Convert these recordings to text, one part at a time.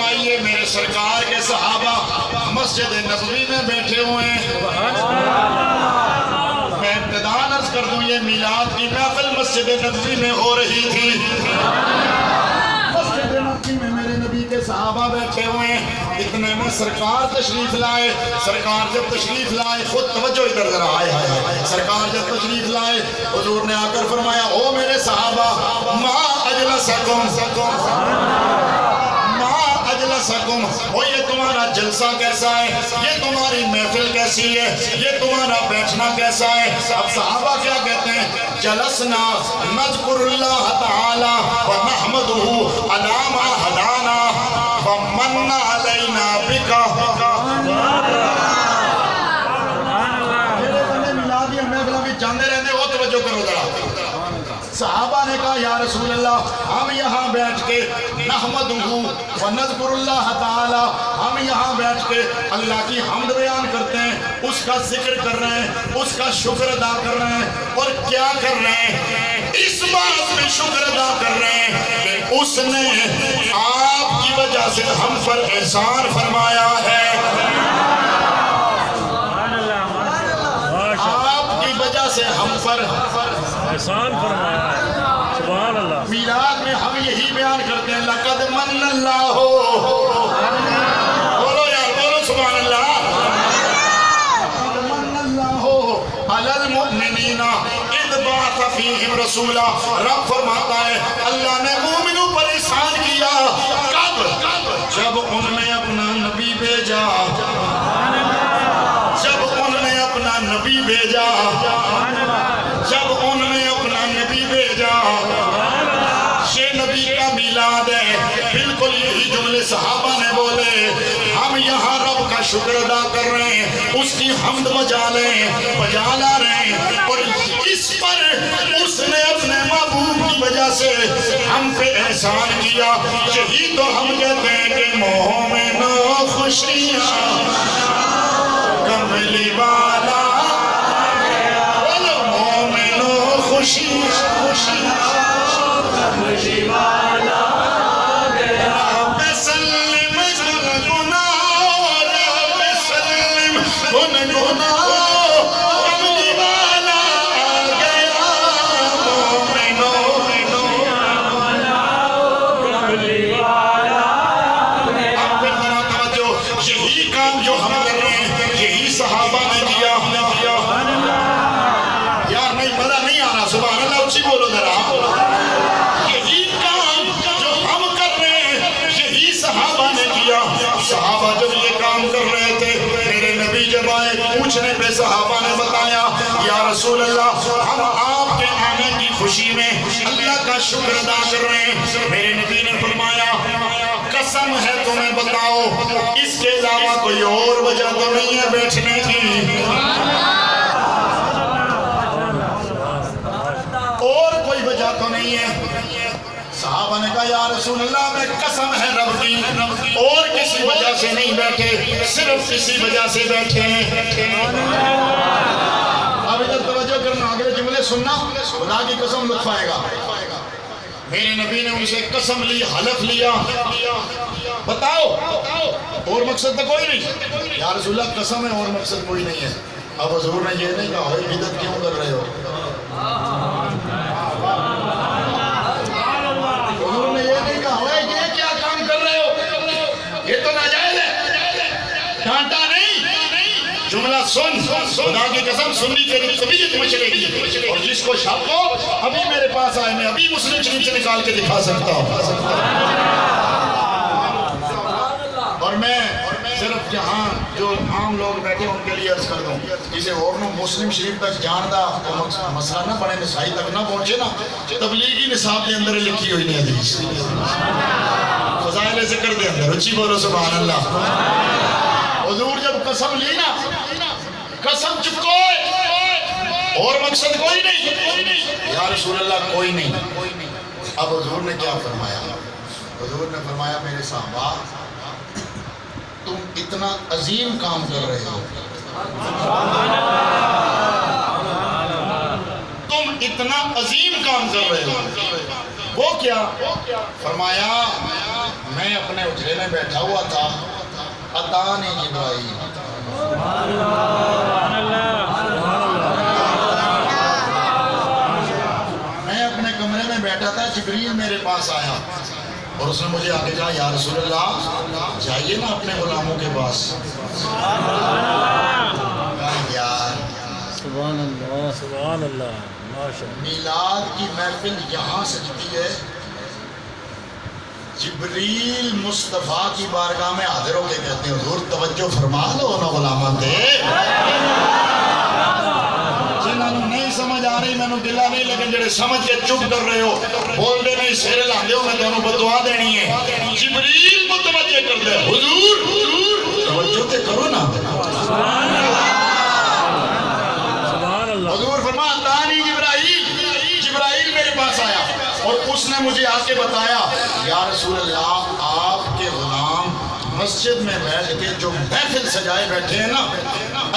فرمائیے میرے سرکار کے صحابہ مسجد نبوی میں بیٹھے ہوئے ہیں. میں ابتداءً عرض کر دوں یہ میلاد کی محفل مسجد نبوی میں ہو رہی تھی. مسجد نبوی میں میرے نبی کے صحابہ بیٹھے ہوئے ہیں. اتنے میں سرکار تشریف لائے. سرکار جب تشریف لائے خود توجہ ادھر ذرا آئے. سرکار جب تشریف لائے حضور نے آ کر فرمایا او میرے صحابہ ما اجلسکم وہ یہ تمہارا جلسہ کیسا ہے, یہ تمہاری محفل کیسی ہے, یہ تمہارا بیٹھنا کیسا ہے. اب صحابہ کیا کہتے ہیں؟ جلسنا نذکر اللہ تعالی ونحمدہ علی ما ہدانا ومن علینا بکا. جاندے رہنے ہو توجہ کرو ذرا. صحابہ نے کہا یا رسول اللہ ہم یہاں بیٹھ کے نحمدہ ونذکر اللہ تعالی, ہم یہاں بیٹھ کے اللہ کی حمد بیان کرتے ہیں, اس کا ذکر کر رہے ہیں, اس کا شکر ادا کر رہے ہیں. اور کیا کر رہے ہیں؟ اس بات میں شکر ادا کر رہے ہیں کہ اس نے آپ کی وجہ سے ہم پر احسان فرمایا ہے. آپ کی وجہ سے ہم پر احسان فرمایا ہے. سبحان اللہ. میلاد میں ہم یہی بیان کرتے ہیں لقد من اللہ. بولو یار بولو سبحان اللہ. لقد من اللہ علی المؤمنین اذ بعث فیہم رسولا. رب فرماتا ہے اللہ نے مومنوں پر احسان کیا. کب؟ جب ان نے اپنا نبی بھیجا. جب ان نے اپنا نبی بھیجا. جب ان نے اپنا نبی بھیجا. یہ نبی کا میلاد ہے. بالکل یہی جملے صحابہ نے بولے. ہم یہاں رب کا شکر ادا کر رہے ہیں, اس کی حمد بجا لا رہے ہیں. اور اس پر اس نے اپنے محبوب کی وجہ سے ہم پہ احسان کیا. یہی تو ہم کہتے ہیں کہ مومنو خوشیاں کملی والا. خوشی خوشی کملی والا گیا. رب سلم گنگناؤ رب سلم گنگناؤ کملی والا گیا. مومنو کملی والا گیا. اب پھر ذرا توجہ, یہی کام جو ہم کر رہے ہیں یہی صحابہ نے کیا. یار نہیں پتہ نہیں آ رہا. سبحان اللہ اچھی بولو ذرا. یہی کام جو ہم کر رہے ہیں یہی صحابہ نے کیا. صحابہ جب یہ کام کر رہے تھے میرے نبی جب آئے پوچھنے پہ صحابہ نے بتایا یا رسول اللہ ہم آپ کے آنے کی خوشی میں اللہ کا شکر ادا کر رہے ہیں. میرے نبی نے فرمایا قسم ہے تمہیں بتاؤ اس کے علاوہ کوئی اور وجہ تو نہیں ہے بیٹھنے کی. تو نہیں ہے. صحابہ نے کہا یا رسول اللہ میں قسم ہے رب کی اور کسی وجہ سے نہیں بیٹھے, صرف کسی وجہ سے بیٹھے ہیں. اب ادھر توجہ کرنا, اگلے جملے سننا, خدا کی قسم لطف آئے گا. میرے نبی نے ان سے قسم لی, حلف لیا. بتاؤ اور مقصد تو کوئی نہیں. یا رسول اللہ قسم ہے اور مقصد کوئی نہیں ہے. اب حضور نے یہ نہیں کہا ہوئی بدعت کیوں کر رہے ہو. حضور نے یہ نہیں کہا ہوئے یہ کیا کام کر رہے ہو, یہ تو ناجائز ہے. ڈانٹا نہیں, جملہ سن. خدا کی قسم سننی تیری طبیعت میں چلے گی. اور جس کو شک ہو ابھی میرے پاس آئے, میں ابھی مسلم شریف سے نکال کے دکھا سکتا ہوں. اور میں صرف جہاں جو عام لوگ بیٹھے ان کے لیے عرض کر دوں جسے اورنوں مسلم شریف تک جاندہ مسئلہ نہ بڑے نسائی تک نہ پہنچے نا, تبلیغی نصاب کے اندر لکھی ہوئی نہیں حدیث. فضائل ذکر دے اندر اچھی بولو سبحان اللہ. حضور جب قسم لی نا, قسم چکوئے اور مقصد کوئی نہیں. یا رسول اللہ کوئی نہیں. اب حضور نے کیا فرمایا؟ حضور نے فرمایا میرے صحابہ تم اتنا عظیم کام کر رہے ہو. تم اتنا عظیم کام کر رہے ہو. وہ کیا؟ فرمایا میں اپنے اجرے میں بیٹھا ہوا تھا، اتانی جبرائیل، میں اپنے کمرے میں بیٹھا تھا، جبریل میرے پاس آیا اور اس نے مجھے آگے کہا یا رسول اللہ جائیے نا اپنے غلاموں کے پاس۔ یار سبحان اللہ سبحان اللہ میلاد کی محفل یہاں سجتی ہے، جبریل مصطفیٰ کی بارگاہ میں حاضر ہو کے کہتے ہیں حضور توجہ فرما لو نا غلاماں دے، جنہاں نوں نہیں سمجھ آ رہی میں نوں دلہ نہیں، لیکن جڑے سمجھ کے چپ کر رہے ہو بول دے نہیں سیرے لاندے ہو، میں دونوں بدعا دینی ہے۔ جبریل متوجہ کر دے حضور توجہ تے کرو نا، حضور فرما تانی جبرائیل، جبرائیل میرے پاس آیا اور اس نے مجھے آ کے بتایا یا رسول اللہ آپ کے غلام مسجد میں بیٹھ کے جو محفل سجائے بیٹھے ہیں نا،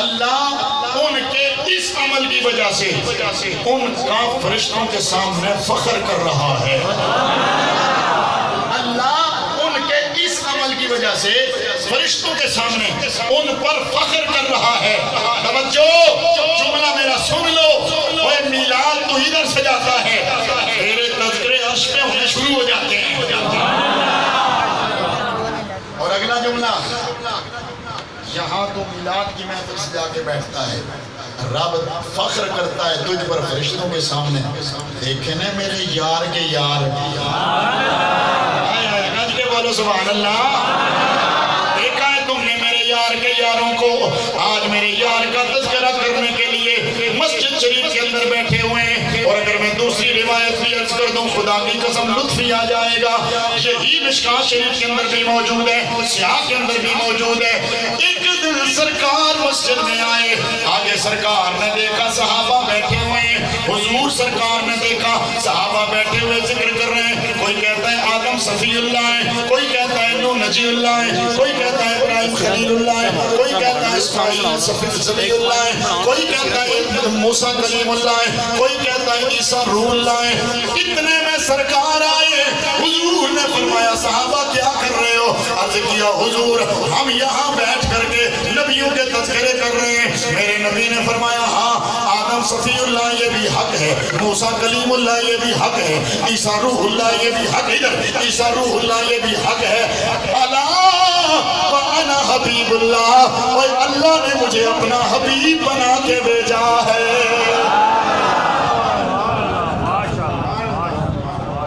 اللہ ان کے اس عمل کی وجہ سے ان کا فرشتوں کے سامنے فخر کر رہا ہے، اللہ ان کے اس عمل کی وجہ سے فرشتوں کے سامنے ان پر فخر کر رہا ہے۔ توجہ جملہ میرا سن لو، وہ میلاد تو ادھر سجاتا ہے، تیرے تذکرے عرش پہ ہونے شروع ہو جاتے ہیں۔ اور اگلا جملہ یہاں تو میلاد کی محفل سجا کے بیٹھتا ہے، رب فخر کرتا ہے تجھ پر فرشتوں کے سامنے، دیکھیں نا میرے یار کے یار، گج کے بولو سبحان اللہ، دیکھا ہے تم نے میرے یار کے یاروں کو، آج میرے یار کا تذکرہ کرنے کے لیے مسجد شریف کے اندر بیٹھے ہوئے ہیں۔ اور اگر میں دوسری روایت بھی عرض کر دوں خدا کی قسم لطف ہی آ جائے گا، یہی مشکاة شریف کے اندر بھی موجود ہے، سیاہ کے اندر بھی موجود ہے۔ ایک دن سرکار مسجد میں آئے، آگے سرکار نے دیکھا صحابہ بیٹھے ہوئے ہیں، حضور سرکار نے دیکھا صحابہ بیٹھے ہوئے ذکر کر رہے ہیں، کوئی کہتا ہے آدم صفی اللہ ہے، کوئی کہتا ہے نوح نجی اللہ ہے، کوئی کہتا ہے ابراہیم خلیل اللہ ہے، کوئی کہتا ہے اسماعیل صفی اللہ ہے، کوئی کہتا ہے موسیٰ کلیم اللہ ہے، کوئی کہتا ہے عیسیٰ روح اللہ ہے۔ اتنے میں سرکار آئے، حضور نے فرمایا صحابہ کیا کر رہے ہو؟ عرض کیا حضور ہم یہاں بیٹھ کر کے نبیوں کے تذکرے کر رہے ہیں۔ میرے نبی نے فرمایا ہاں آدم صفی اللہ یہ بھی حق ہے، موسیٰ کلیم اللہ یہ بھی حق ہے، عیسیٰ روح اللہ یہ بھی حق ہے، عیسیٰ روح اللہ یہ بھی حق ہے۔ اللہ وَأَنَا حبیب اللہ، اور اللہ نے مجھے اپنا حبیب بنا کے بھیجا ہے۔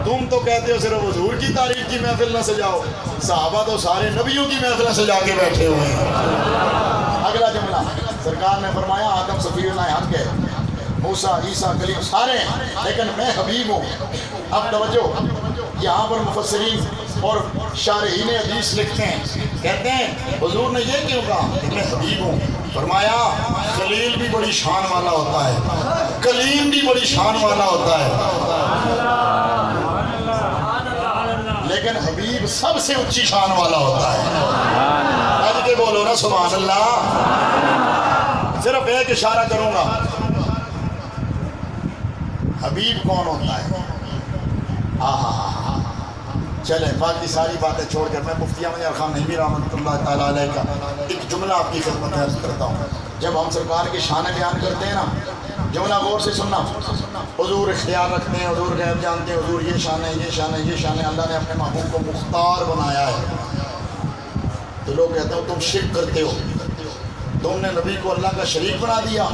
تم تو کہتے ہو صرف حضور کی تعریف کی محفل نہ سجاؤ، صحابہ تو سارے نبیوں کی محفل سجا کے بیٹھے ہوئے ہیں۔ اگلا جملہ سرکار نے فرمایا آدم صفی اللہ حق ہے، موسیٰ عیسیٰ کلیم سارے ہیں، لیکن میں حبیب ہوں۔ اب توجہ یہاں پر مفسرین اور شارحین حدیث لکھتے ہیں، کہتے ہیں حضور نے یہ کیوں کہا کہ میں حبیب ہوں؟ فرمایا خلیل بھی بڑی شان والا ہوتا ہے، کلیم بھی بڑی شان والا ہوتا ہے، لیکن حبیب سب سے اونچی شان والا ہوتا ہے۔ آج کے بولو نا سبحان اللہ۔ صرف ایک اشارہ کروں گا، حبیب کون ہوتا ہے؟ چلیں باقی ساری باتیں چھوڑ کر میں مفتی احمد خان نعیمی رحمۃ اللہ تعالیٰ علیہ کا ایک جملہ آپ کی خدمت میں عرض کرتا ہوں۔ جب ہم سرکار کی شان بیان کرتے ہیں نا، جملہ غور سے سننا، حضور اختیار رکھتے ہیں، حضور غیب جانتے ہیں، حضور یہ شان ہے، یہ شان ہے، یہ شان ہے، اللہ نے اپنے محبوب کو مختار بنایا ہے۔ تو لوگ کہتے ہیں تم شرک کرتے ہو، تم نے نبی کو اللہ کا شریک بنا دیا۔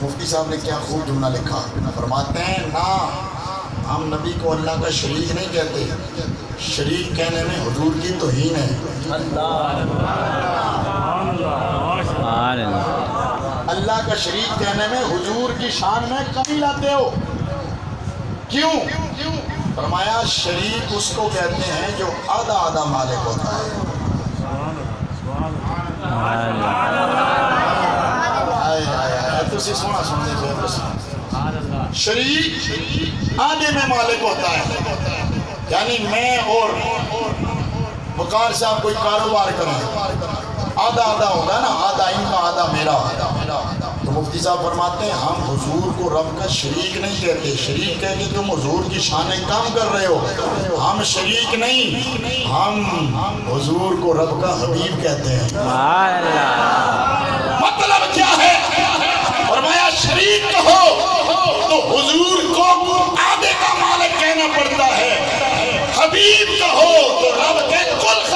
مفتی صاحب نے کیا خوب جملہ لکھا، فرماتے ہیں نا ہم نبی کو اللہ کا شریک نہیں کہتے، شریک کہنے میں حضور کی توہین ہے۔ اللہ کا شریک کہنے میں حضور کی شان میں کمی لاتے ہو، کیوں؟ فرمایا شریک اس کو کہتے ہیں جو آدھا آدھا مالک ہوتا ہے۔ تسی سونا سننے سے بس شریک آدھے میں مالک ہوتا ہے، یعنی میں اور وقار صاحب کوئی کاروبار کریں، آدھا آدھا ہوگا نا، آدھا ان کا آدھا میرا، تو مفتی صاحب فرماتے ہیں ہم حضور کو رب کا شریک نہیں کہتے. شریک کہہ کے تم حضور کی شانیں کم کر رہے ہو. ہم شریک نہیں, ہم حضور کو رب کا حبیب کہتے ہیں. مطلب کیا ہے؟ فرمایا شریک کہو تو حضور کو آدھے کا مالک کہنا پڑتا ہے, حبیب کہو تو رب کے کل